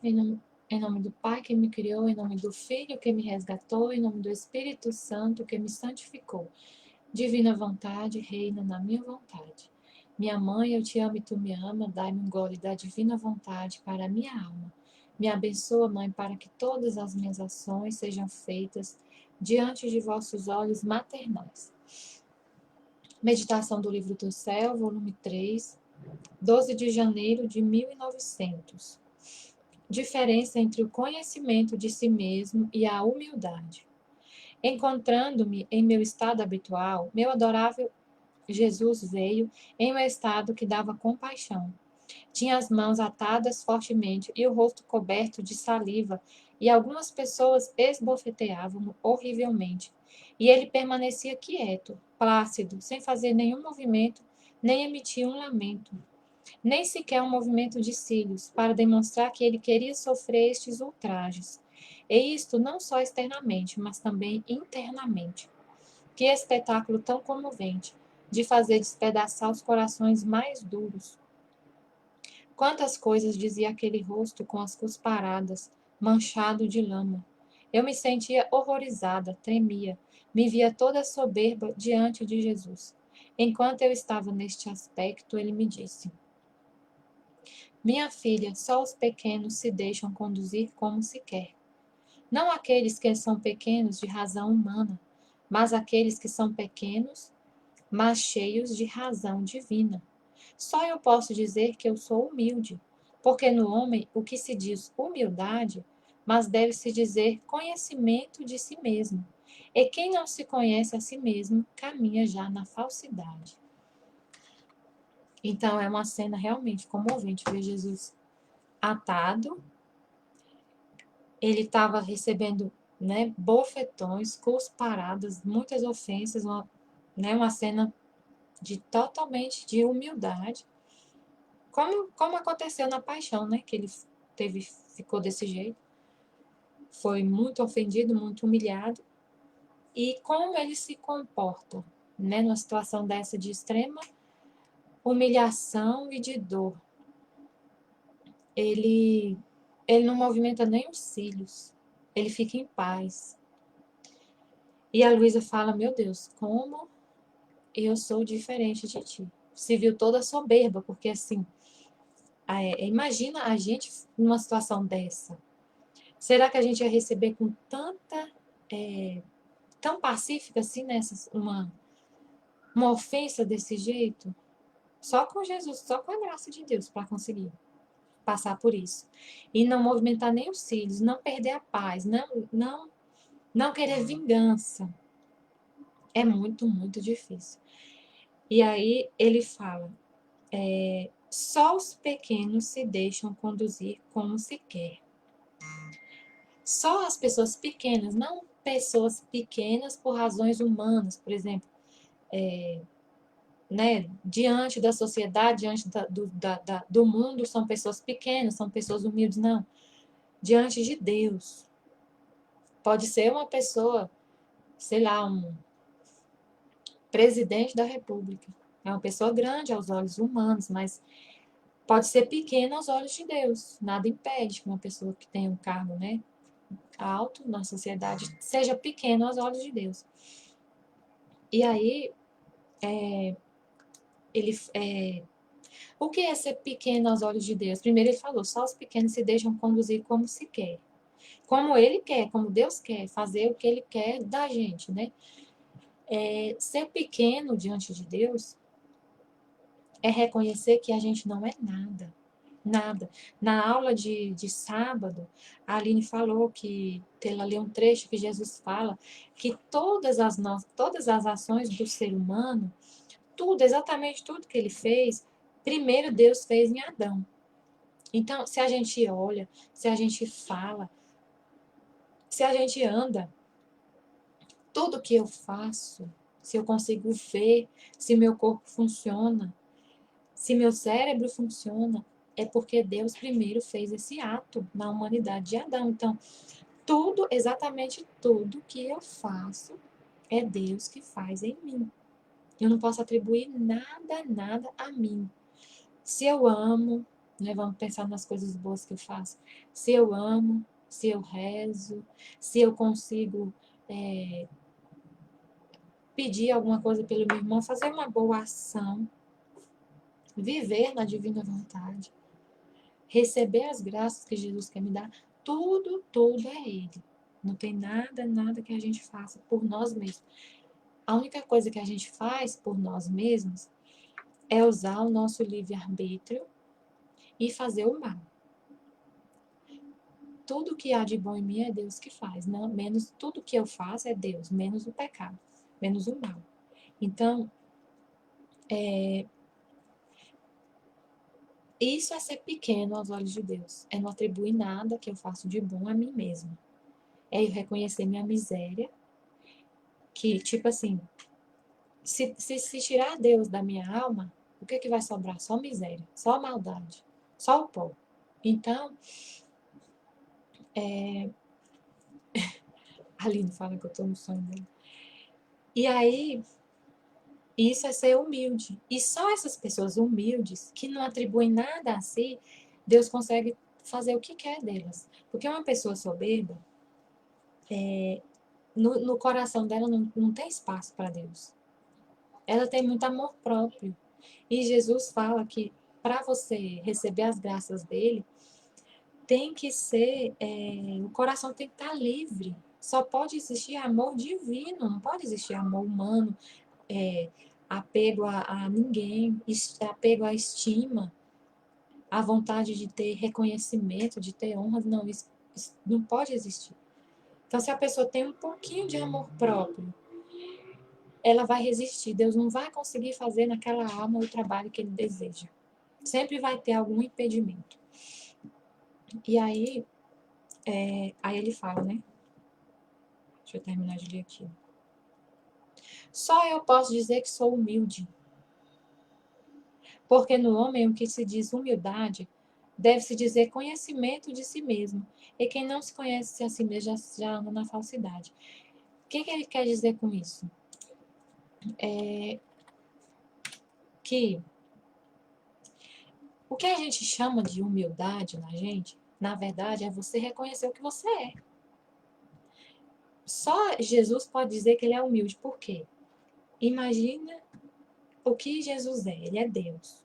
Em nome do Pai que me criou, em nome do Filho que me resgatou, em nome do Espírito Santo que me santificou. Divina vontade, reina na minha vontade. Minha mãe, eu te amo e tu me ama, dai-me um gole da divina vontade para a minha alma. Me abençoa, Mãe, para que todas as minhas ações sejam feitas diante de vossos olhos maternais. Meditação do Livro do Céu, volume 3, 12 de janeiro de 1900. Diferença entre o conhecimento de si mesmo e a humildade. Encontrando-me em meu estado habitual, meu adorável Jesus veio em um estado que dava compaixão. Tinha as mãos atadas fortemente e o rosto coberto de saliva, e algumas pessoas esbofeteavam horrivelmente. E ele permanecia quieto, plácido, sem fazer nenhum movimento, nem emitir um lamento, nem sequer um movimento de cílios, para demonstrar que ele queria sofrer estes ultrajes. E isto não só externamente, mas também internamente. Que espetáculo tão comovente, de fazer despedaçar os corações mais duros. Quantas coisas dizia aquele rosto com as cusparadas, manchado de lama. Eu me sentia horrorizada, tremia, me via toda soberba diante de Jesus. Enquanto eu estava neste aspecto, ele me disse: Minha filha, só os pequenos se deixam conduzir como se quer. Não aqueles que são pequenos de razão humana, mas aqueles que são pequenos, mas cheios de razão divina. Só eu posso dizer que eu sou humilde, porque no homem o que se diz humildade, mas deve-se dizer conhecimento de si mesmo. E quem não se conhece a si mesmo caminha já na falsidade. Então é uma cena realmente comovente ver Jesus atado. Ele estava recebendo, né, bofetões, cusparadas, muitas ofensas, uma cena de totalmente de humildade. Como aconteceu na paixão, né? Que ele ficou desse jeito. Foi muito ofendido, muito humilhado. E como ele se comporta, né? Numa situação dessa de extrema humilhação e de dor. Ele não movimenta nem os cílios. Ele fica em paz. E a Luísa fala, meu Deus, como eu sou diferente de ti. Se viu toda soberba, porque assim, imagina a gente numa situação dessa. Será que a gente ia receber com tão pacífica assim, uma ofensa desse jeito? Só com Jesus, só com a graça de Deus para conseguir passar por isso. E não movimentar nem os cílios, não perder a paz, não querer vingança. É muito, muito difícil. E aí ele fala, só os pequenos se deixam conduzir como se quer. Só as pessoas pequenas, não pessoas pequenas por razões humanas, por exemplo, né, diante da sociedade, diante do mundo, são pessoas pequenas, são pessoas humildes, não. Diante de Deus. Pode ser uma pessoa, sei lá, um presidente da República. É uma pessoa grande aos olhos humanos, mas pode ser pequena aos olhos de Deus. Nada impede que uma pessoa que tem um cargo, né, alto na sociedade seja pequena aos olhos de Deus. E aí, o que é ser pequeno aos olhos de Deus? Primeiro ele falou, só os pequenos se deixam conduzir como se quer. Como ele quer, como Deus quer, fazer o que ele quer da gente, né? Ser pequeno diante de Deus é reconhecer que a gente não é nada. Nada. Na aula de sábado, a Aline falou que, ela leu um trecho que Jesus fala que todas as ações do ser humano, exatamente tudo que ele fez, primeiro Deus fez em Adão. Então, se a gente olha, se a gente fala, se a gente anda, tudo que eu faço, se eu consigo ver, se meu corpo funciona, se meu cérebro funciona, é porque Deus primeiro fez esse ato na humanidade de Adão. Então, tudo, exatamente tudo que eu faço, é Deus que faz em mim. Eu não posso atribuir nada a mim. Se eu amo, né? Vamos pensar nas coisas boas que eu faço. Se eu amo, se eu rezo, se eu consigo pedir alguma coisa pelo meu irmão, fazer uma boa ação, viver na divina vontade, receber as graças que Jesus quer me dar, tudo é Ele. Não tem nada que a gente faça por nós mesmos. A única coisa que a gente faz por nós mesmos é usar o nosso livre-arbítrio e fazer o mal. Tudo que há de bom em mim é Deus que faz, não, menos tudo que eu faço é Deus, menos o pecado, menos o mal. Então, isso é ser pequeno aos olhos de Deus. É não atribuir nada que eu faço de bom a mim mesmo. É eu reconhecer minha miséria, que, tipo assim, se tirar Deus da minha alma, o que vai sobrar? Só miséria, só maldade, só o pó. Então, a Aline fala que eu tô no sonho dela. E aí, isso é ser humilde. E só essas pessoas humildes, que não atribuem nada a si, Deus consegue fazer o que quer delas. Porque uma pessoa soberba, no coração dela não tem espaço para Deus. Ela tem muito amor próprio. E Jesus fala que para você receber as graças dele, tem que ser, o coração tem que estar livre. Só pode existir amor divino, não pode existir amor humano, apego a ninguém, apego à estima, a vontade de ter reconhecimento, de ter honras, não, isso não pode existir. Então, se a pessoa tem um pouquinho de amor próprio, ela vai resistir. Deus não vai conseguir fazer naquela alma o trabalho que ele deseja. Sempre vai ter algum impedimento. E aí ele fala, né? Deixa eu terminar de ler aqui. Só eu posso dizer que sou humilde. Porque no homem o que se diz humildade deve-se dizer conhecimento de si mesmo. E quem não se conhece a si mesmo já anda na falsidade. O que ele quer dizer com isso? Que o que a gente chama de humildade na gente, na verdade, é você reconhecer o que você é. Só Jesus pode dizer que ele é humilde. Por quê? Imagina o que Jesus é. Ele é Deus.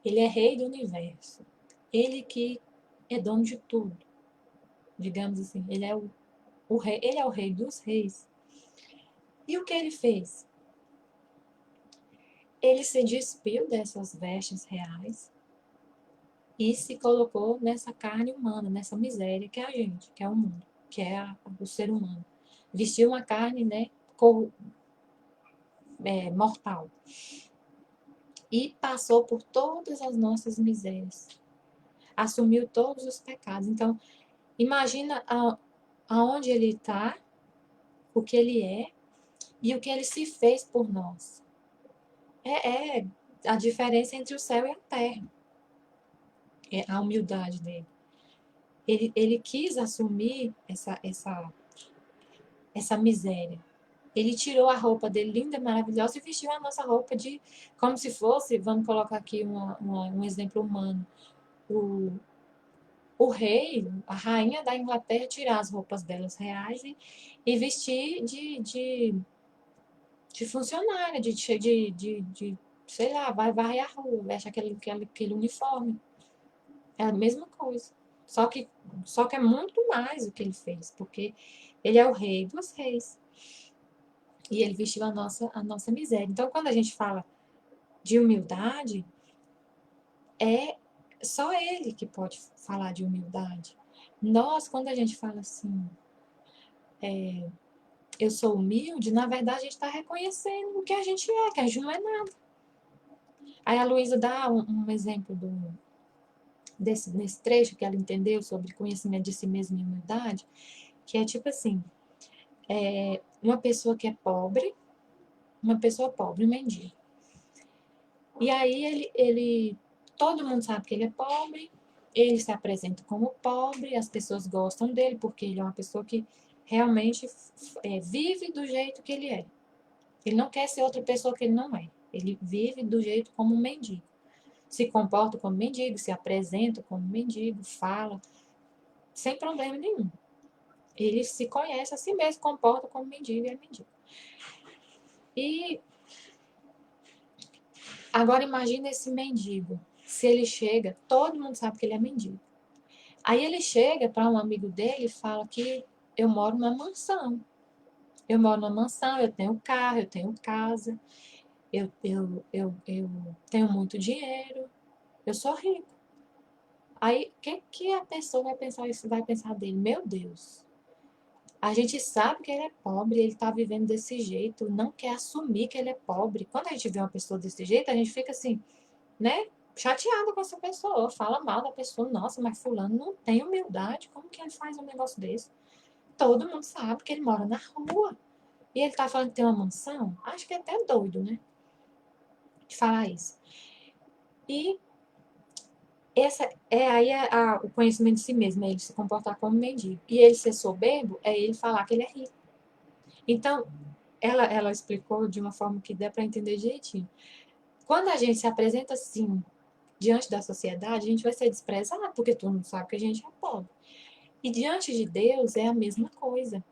Ele é rei do universo. Ele que é dono de tudo. Digamos assim, ele é o rei, ele é o rei dos reis. E o que ele fez? Ele se despiu dessas vestes reais e se colocou nessa carne humana, nessa miséria que é a gente, que é o mundo, que é o ser humano. Vestiu uma carne, né, mortal. E passou por todas as nossas misérias. Assumiu todos os pecados. Então, imagina aonde ele está, o que ele é e o que ele se fez por nós. É a diferença entre o céu e a terra. É a humildade dele. Ele quis assumir essa miséria. Ele tirou a roupa dele linda, maravilhosa, e vestiu a nossa roupa de como se fosse, vamos colocar aqui um exemplo humano, o rei, a rainha da Inglaterra tirar as roupas delas reais e vestir de funcionária, sei lá, vai varrer a rua, veste aquele uniforme. É a mesma coisa. Só que, só que é muito mais o que ele fez, porque ele é o rei dos reis. E ele vestiu a nossa miséria. Então, quando a gente fala de humildade, é só ele que pode falar de humildade. Nós, quando a gente fala assim, eu sou humilde, na verdade a gente está reconhecendo o que a gente é, que a gente não é nada. Aí a Luísa dá um exemplo nesse trecho que ela entendeu sobre conhecimento de si mesma e humildade, que é tipo assim, uma pessoa que é pobre, uma pessoa pobre, um mendigo. E aí todo mundo sabe que ele é pobre, ele se apresenta como pobre, as pessoas gostam dele porque ele é uma pessoa que realmente vive do jeito que ele é. Ele não quer ser outra pessoa que ele não é. Ele vive do jeito como um mendigo. se comporta como mendigo, se apresenta como mendigo, fala, sem problema nenhum. Ele se conhece a si mesmo, comporta como mendigo e é mendigo. E agora imagine esse mendigo. Se ele chega, todo mundo sabe que ele é mendigo. Aí ele chega para um amigo dele e fala que eu moro numa mansão. Eu moro numa mansão, eu tenho carro, eu tenho casa, eu tenho muito dinheiro, eu sou rico. Aí, o que a pessoa vai pensar isso? Vai pensar dele? Meu Deus, a gente sabe que ele é pobre, ele está vivendo desse jeito, não quer assumir que ele é pobre. Quando a gente vê uma pessoa desse jeito, a gente fica assim, né? Chateada com essa pessoa, fala mal da pessoa. Nossa, mas fulano não tem humildade, como que ele faz um negócio desse? Todo mundo sabe que ele mora na rua. E ele tá falando que tem uma mansão? Acho que é até doido, né? De falar isso. E essa é aí o conhecimento de si mesmo, é ele se comportar como mendigo. E ele ser soberbo é ele falar que ele é rico. Então, ela explicou de uma forma que dá para entender direitinho. Quando a gente se apresenta assim, diante da sociedade, a gente vai ser desprezado, porque todo mundo sabe que a gente é pobre. E diante de Deus é a mesma coisa.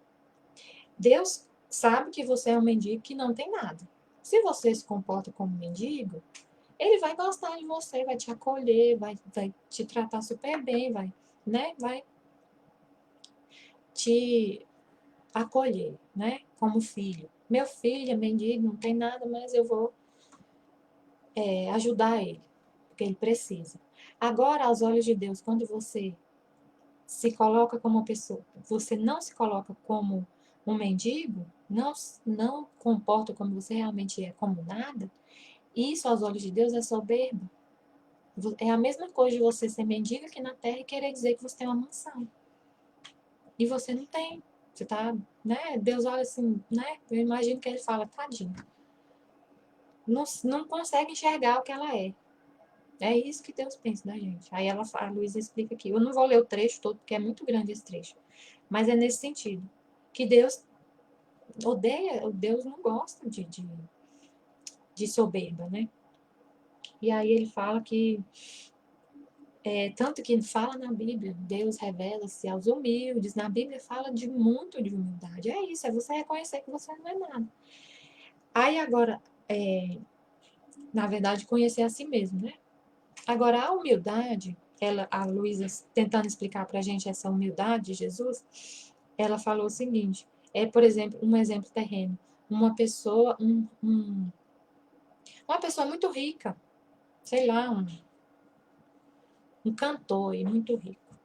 Deus sabe que você é um mendigo que não tem nada. Se você se comporta como mendigo, ele vai gostar de você, vai te acolher, vai te tratar super bem, vai te acolher, né? Como filho. Meu filho é mendigo, não tem nada, mas eu vou ajudar ele, porque ele precisa. Agora, aos olhos de Deus, quando você se coloca como uma pessoa, você não se coloca como um mendigo, não comporta como você realmente é, como nada, isso aos olhos de Deus é soberba. É a mesma coisa de você ser mendigo aqui na terra e querer dizer que você tem uma mansão. E você não tem. Você tá, né? Deus olha assim, né? Eu imagino que ele fala, tadinho. Não consegue enxergar o que ela é. É isso que Deus pensa da gente. Aí a Luísa explica aqui. Eu não vou ler o trecho todo, porque é muito grande esse trecho. Mas é nesse sentido. Que Deus odeia, Deus não gosta de soberba, né? E aí ele fala que, tanto que fala na Bíblia, Deus revela-se aos humildes. Na Bíblia fala de muito de humildade. É isso, é você reconhecer que você não é nada. Aí agora, na verdade, conhecer a si mesmo, né? Agora, a humildade, a Luísa tentando explicar para a gente essa humildade de Jesus, ela falou o seguinte, por exemplo, um exemplo terreno. Uma pessoa, uma pessoa muito rica, sei lá, um cantor muito rico,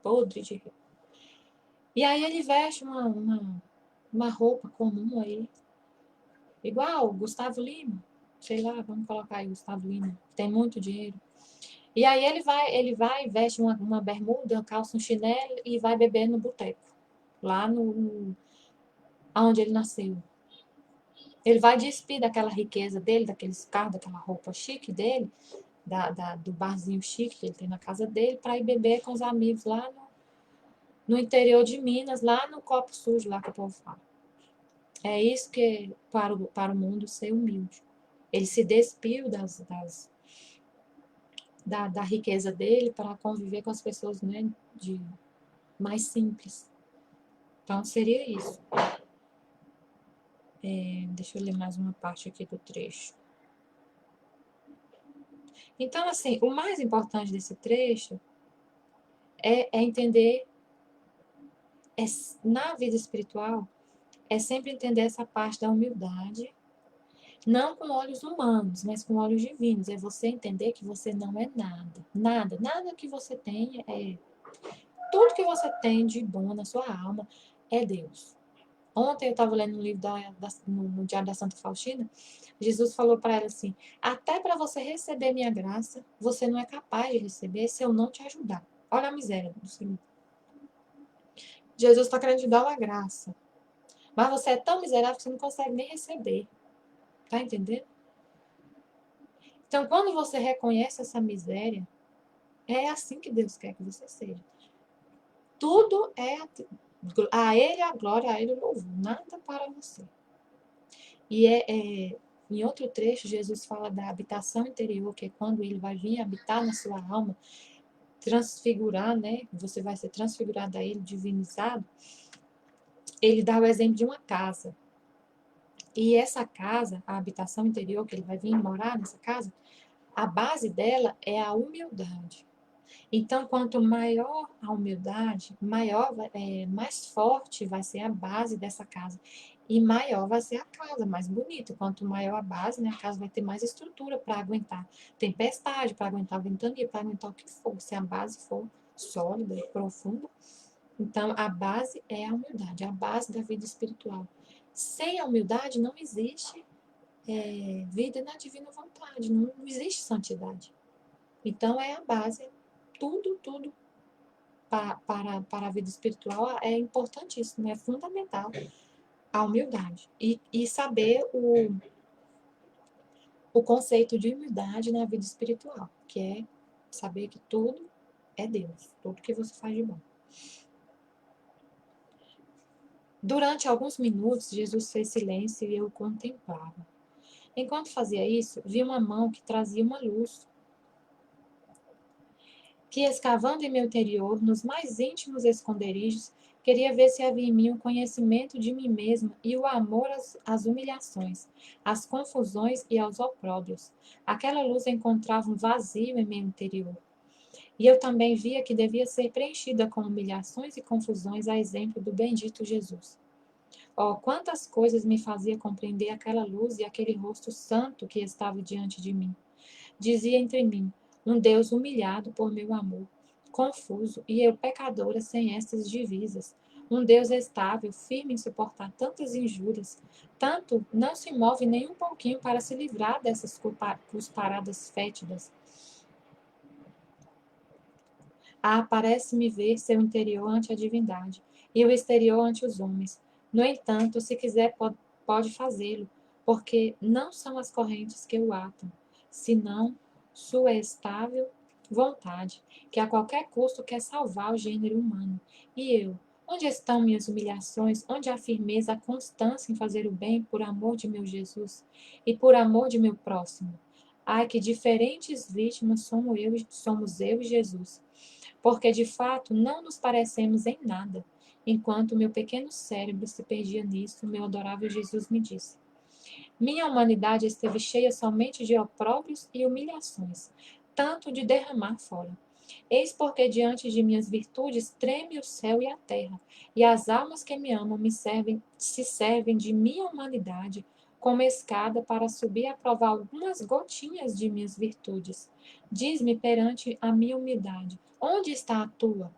podre de rico. E aí ele veste uma roupa comum aí, igual o Gustavo Lima, sei lá, vamos colocar aí Gustavo Lima, tem muito dinheiro. E aí ele vai veste uma bermuda, calça, um chinelo e vai beber no boteco, lá onde ele nasceu. Ele vai despir daquela riqueza dele, daqueles carros, daquela roupa chique dele, do barzinho chique que ele tem na casa dele, para ir beber com os amigos lá no interior de Minas, lá no copo sujo, lá que o povo fala. É isso que é para o mundo ser humilde. Ele se despiu da riqueza dele para conviver com as pessoas, né, mais simples. Então, seria isso. Deixa eu ler mais uma parte aqui do trecho. Então, assim, o mais importante desse trecho é entender, na vida espiritual, é sempre entender essa parte da humildade, não com olhos humanos, mas com olhos divinos. É você entender que você não é nada. Nada, nada que você tenha tudo que você tem de bom na sua alma é Deus. Ontem eu estava lendo um livro no Diário da Santa Faustina, Jesus falou para ela assim, até para você receber minha graça, você não é capaz de receber se eu não te ajudar. Olha a miséria do Senhor. Jesus está querendo te dar uma graça, mas você é tão miserável que você não consegue nem receber. Tá entendendo? Então, quando você reconhece essa miséria, é assim que Deus quer que você seja. Tudo é a Ele a glória, a Ele o louvor, nada para você. E em outro trecho, Jesus fala da habitação interior, que é quando ele vai vir habitar na sua alma, transfigurar, né? Você vai ser transfigurado a ele, divinizado. Ele dá o exemplo de uma casa. E essa casa, a habitação interior, que ele vai vir morar nessa casa, a base dela é a humildade. Então, quanto maior a humildade, mais forte vai ser a base dessa casa. E maior vai ser a casa, mais bonita. Quanto maior a base, né, a casa vai ter mais estrutura para aguentar tempestade, para aguentar ventania, para aguentar o que for. Se a base for sólida e profunda. Então, a base é a humildade, a base da vida espiritual. Sem a humildade não existe vida na divina vontade, não existe santidade. Então, é a base, tudo para a vida espiritual é importantíssimo, é fundamental a humildade. E saber o conceito de humildade na vida espiritual, que é saber que tudo é Deus, tudo que você faz de bom. Durante alguns minutos, Jesus fez silêncio e eu o contemplava. Enquanto fazia isso, vi uma mão que trazia uma luz, que escavando em meu interior, nos mais íntimos esconderijos, queria ver se havia em mim o conhecimento de mim mesma e o amor às humilhações, às confusões e aos opróbrios. Aquela luz encontrava um vazio em meu interior. E eu também via que devia ser preenchida com humilhações e confusões, a exemplo do bendito Jesus. Oh, quantas coisas me fazia compreender aquela luz e aquele rosto santo que estava diante de mim. Dizia entre mim, um Deus humilhado por meu amor, confuso, e eu pecadora sem estas divisas. Um Deus estável, firme em suportar tantas injúrias, tanto não se move nem um pouquinho para se livrar dessas cusparadas fétidas. Ah, parece-me ver seu interior ante a divindade, e o exterior ante os homens. No entanto, se quiser, pode fazê-lo, porque não são as correntes que o atam, senão sua estável vontade, que a qualquer custo quer salvar o gênero humano. E eu, onde estão minhas humilhações? Onde a firmeza, a constância em fazer o bem por amor de meu Jesus e por amor de meu próximo? Ai, que diferentes vítimas somos eu e Jesus, porque de fato não nos parecemos em nada. Enquanto meu pequeno cérebro se perdia nisso, meu adorável Jesus me disse: minha humanidade esteve cheia somente de opróbrios e humilhações, tanto de derramar fora. Eis porque diante de minhas virtudes treme o céu e a terra, e as almas que me amam se servem de minha humanidade como escada para subir a provar algumas gotinhas de minhas virtudes. Diz-me perante a minha humildade, onde está a tua?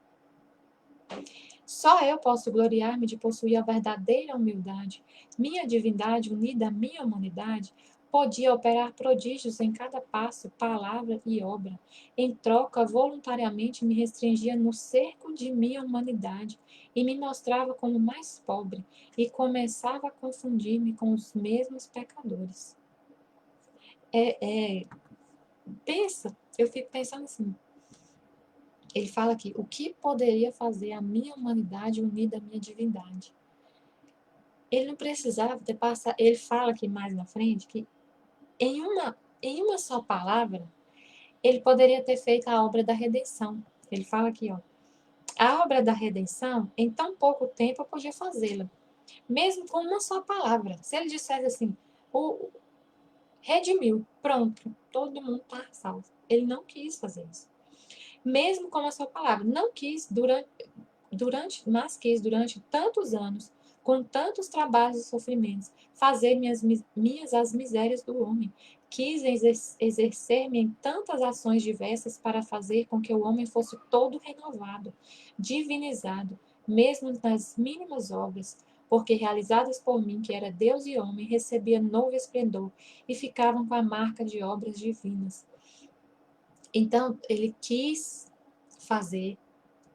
Só eu posso gloriar-me de possuir a verdadeira humildade. Minha divindade, unida à minha humanidade, podia operar prodígios em cada passo, palavra e obra. Em troca, voluntariamente me restringia no cerco de minha humanidade e me mostrava como mais pobre e começava a confundir-me com os mesmos pecadores. Pensa, eu fico pensando assim, ele fala aqui, o que poderia fazer a minha humanidade unida à minha divindade? Ele não precisava ter passado. Ele fala aqui mais na frente que em uma só palavra, ele poderia ter feito a obra da redenção. Ele fala aqui, ó. A obra da redenção, em tão pouco tempo, eu podia fazê-la. Mesmo com uma só palavra. Se ele dissesse assim, o redimiu, pronto, todo mundo está salvo. Ele não quis fazer isso. Mesmo com uma só palavra. Não quis mas quis durante tantos anos, com tantos trabalhos e sofrimentos, fazer minhas as misérias do homem. Quis exercer-me em tantas ações diversas para fazer com que o homem fosse todo renovado, divinizado, mesmo nas mínimas obras, porque realizadas por mim, que era Deus e homem, recebia novo esplendor e ficavam com a marca de obras divinas. Então, ele quis fazer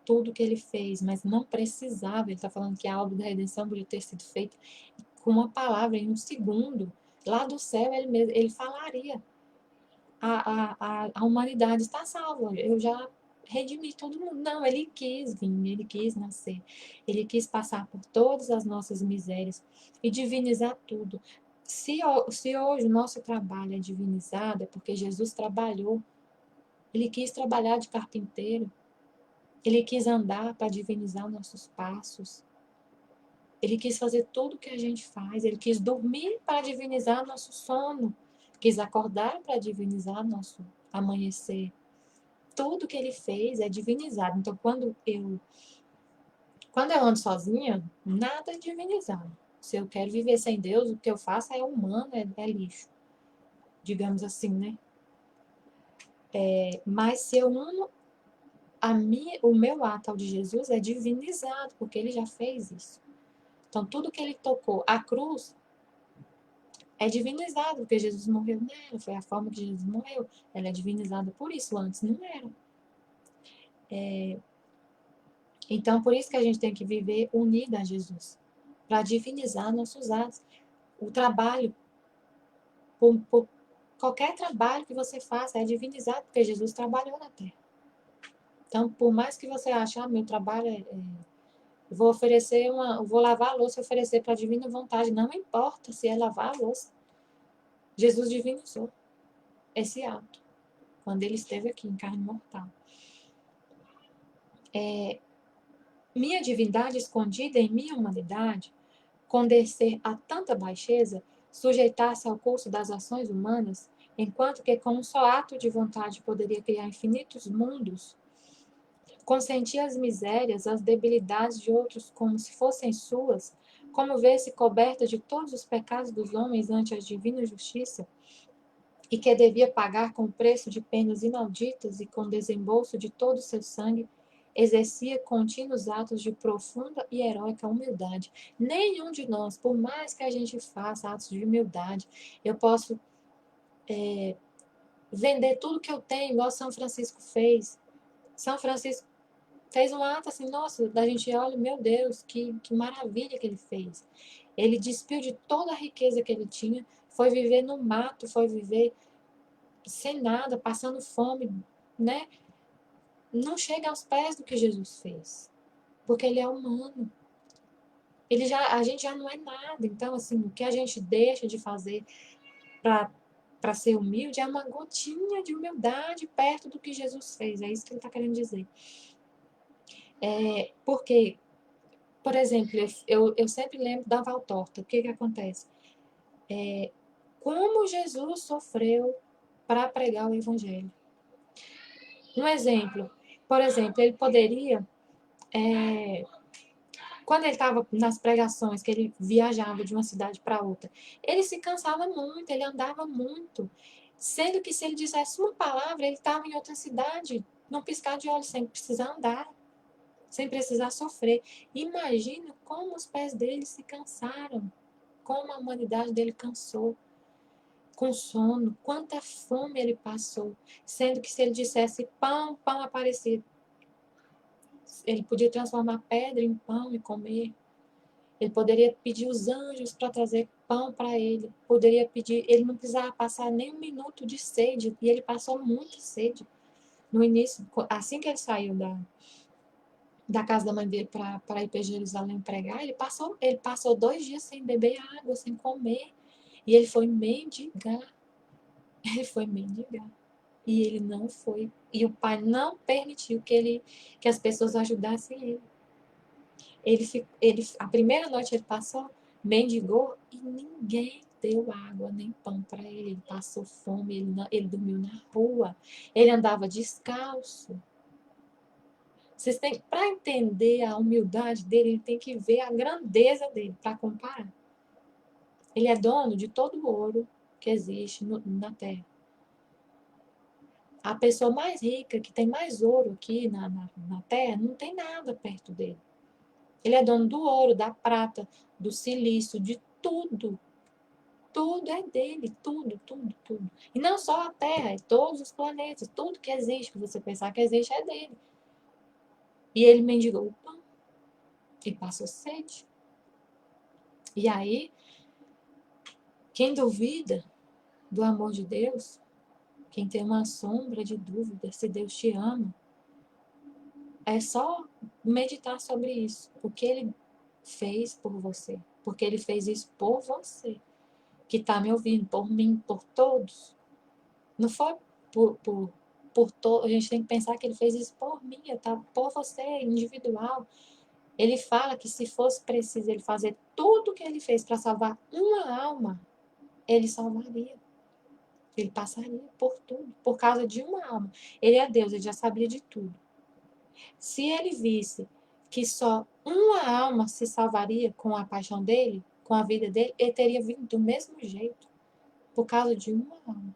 tudo que ele fez, mas não precisava. Ele está falando que a obra da redenção podia ter sido feita com uma palavra, em um segundo. Lá do céu, ele falaria: a humanidade está salva, eu já redimi todo mundo. Não, ele quis vir, ele quis nascer, ele quis passar por todas as nossas misérias e divinizar tudo. Se hoje o nosso trabalho é divinizado, é porque Jesus trabalhou. Ele quis trabalhar de carpinteiro. Ele quis andar para divinizar nossos passos. Ele quis fazer tudo o que a gente faz. Ele quis dormir para divinizar nosso sono. Quis acordar para divinizar nosso amanhecer. Tudo que ele fez é divinizado. Então, quando eu ando sozinha, nada é divinizado. Se eu quero viver sem Deus, o que eu faço é humano, é lixo. Digamos assim, né? Mas se eu uno o meu ato ao de Jesus, é divinizado, porque ele já fez isso. Então, tudo que ele tocou, a cruz, é divinizado, porque Jesus morreu nela, foi a forma que Jesus morreu. Ela é divinizada por isso, antes não era. Então, por isso que a gente tem que viver unida a Jesus, para divinizar nossos atos. O trabalho, qualquer trabalho que você faça é divinizado, porque Jesus trabalhou na terra. Então, por mais que você ache, meu trabalho vou lavar a louça e oferecer para a divina vontade, não importa se é lavar a louça. Jesus divinizou esse ato, quando ele esteve aqui em carne mortal. Minha divindade escondida em minha humanidade, condescer a tanta baixeza, sujeitar-se ao curso das ações humanas, enquanto que com um só ato de vontade poderia criar infinitos mundos, consentir as misérias, as debilidades de outros como se fossem suas, como ver-se coberta de todos os pecados dos homens ante a divina justiça, e que devia pagar com preço de penas inauditas e com desembolso de todo o seu sangue, exercia contínuos atos de profunda e heróica humildade. Nenhum de nós, por mais que a gente faça atos de humildade, eu posso vender tudo que eu tenho, igual São Francisco fez. São Francisco fez um ato assim, nossa, da gente olha, meu Deus, que maravilha que ele fez. Ele despiu de toda a riqueza que ele tinha, foi viver no mato, foi viver sem nada, passando fome, né? Não chega aos pés do que Jesus fez, porque ele é humano. A gente já não é nada. Então, assim, o que a gente deixa de fazer para ser humilde é uma gotinha de humildade perto do que Jesus fez. É isso que ele está querendo dizer. Porque, por exemplo, eu sempre lembro da Valtorta. O que acontece? Como Jesus sofreu para pregar o Evangelho. Um exemplo, por exemplo, ele poderia, quando ele estava nas pregações, que ele viajava de uma cidade para outra, ele se cansava muito, ele andava muito, sendo que se ele dissesse uma palavra, ele estava em outra cidade, num piscar de olhos, sem precisar andar, sem precisar sofrer. Imagina como os pés dele se cansaram, como a humanidade dele cansou, com sono, quanta fome ele passou, sendo que se ele dissesse pão, pão aparecia. Ele podia transformar pedra em pão e comer. Ele poderia pedir os anjos para trazer pão para ele. Poderia pedir, ele não precisava passar nem um minuto de sede, e ele passou muita sede. No início, assim que ele saiu da casa da mãe dele para ir para Jerusalém pregar, ele passou 2 dias sem beber água, sem comer. E ele foi mendigar. Ele foi mendigar. E ele não foi. E o pai não permitiu que as pessoas ajudassem ele. A primeira noite ele passou, mendigou e ninguém deu água nem pão para ele. Ele passou fome, ele dormiu na rua, ele andava descalço. Para entender a humildade dele, ele tem que ver a grandeza dele para comparar. Ele é dono de todo o ouro que existe na terra. A pessoa mais rica, que tem mais ouro aqui na terra, não tem nada perto dele. Ele é dono do ouro, da prata, do silício, de tudo. Tudo é dele, tudo, tudo, tudo. E não só a Terra, é todos os planetas, tudo que existe, que você pensar que existe, é dele. E ele mendigou o pão. E passou sede. E aí, quem duvida do amor de Deus, quem tem uma sombra de dúvida se Deus te ama, é só meditar sobre isso. O que ele fez por você. Porque ele fez isso por você. que está me ouvindo, por mim, por todos. Não foi por todo. A gente tem que pensar que ele fez isso por mim, tá? Por você, individual. Ele fala que se fosse preciso ele fazer tudo o que ele fez para salvar uma alma, ele salvaria. Ele passaria por tudo, por causa de uma alma. Ele é Deus, ele já sabia de tudo. Se ele visse que só uma alma se salvaria com a paixão dele, com a vida dele, ele teria vindo do mesmo jeito, por causa de uma alma.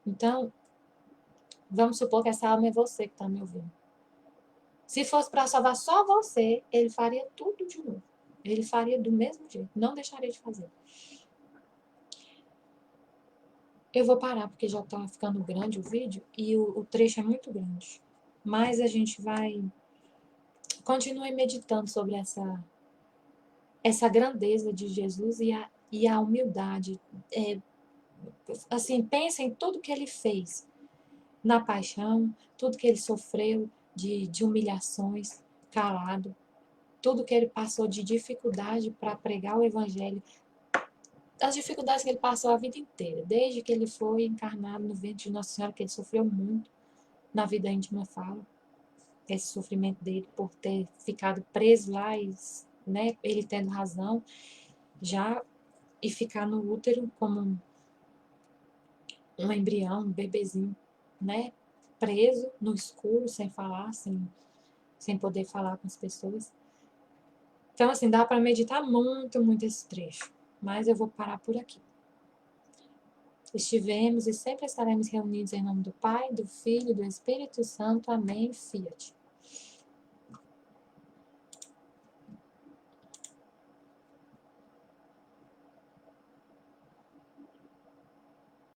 Então, vamos supor que essa alma é você que está me ouvindo. Se fosse para salvar só você, ele faria tudo de novo. Ele faria do mesmo jeito, não deixaria de fazer. Eu vou parar porque já está ficando grande o vídeo e o trecho é muito grande. Mas a gente vai continuar meditando sobre essa grandeza de Jesus e a humildade. Assim, pensa em tudo que ele fez na paixão, tudo que ele sofreu de humilhações, calado, tudo que ele passou de dificuldade para pregar o evangelho, as dificuldades que ele passou a vida inteira, desde que ele foi encarnado no ventre de Nossa Senhora, que ele sofreu muito, na vida íntima fala, esse sofrimento dele por ter ficado preso lá, e, né, ele tendo razão, já, e ficar no útero como um embrião, um bebezinho, né, preso no escuro, sem falar, sem poder falar com as pessoas. Então, assim, dá para meditar muito, muito esse trecho, mas eu vou parar por aqui. Estivemos e sempre estaremos reunidos em nome do Pai, do Filho e do Espírito Santo. Amém. Fiat.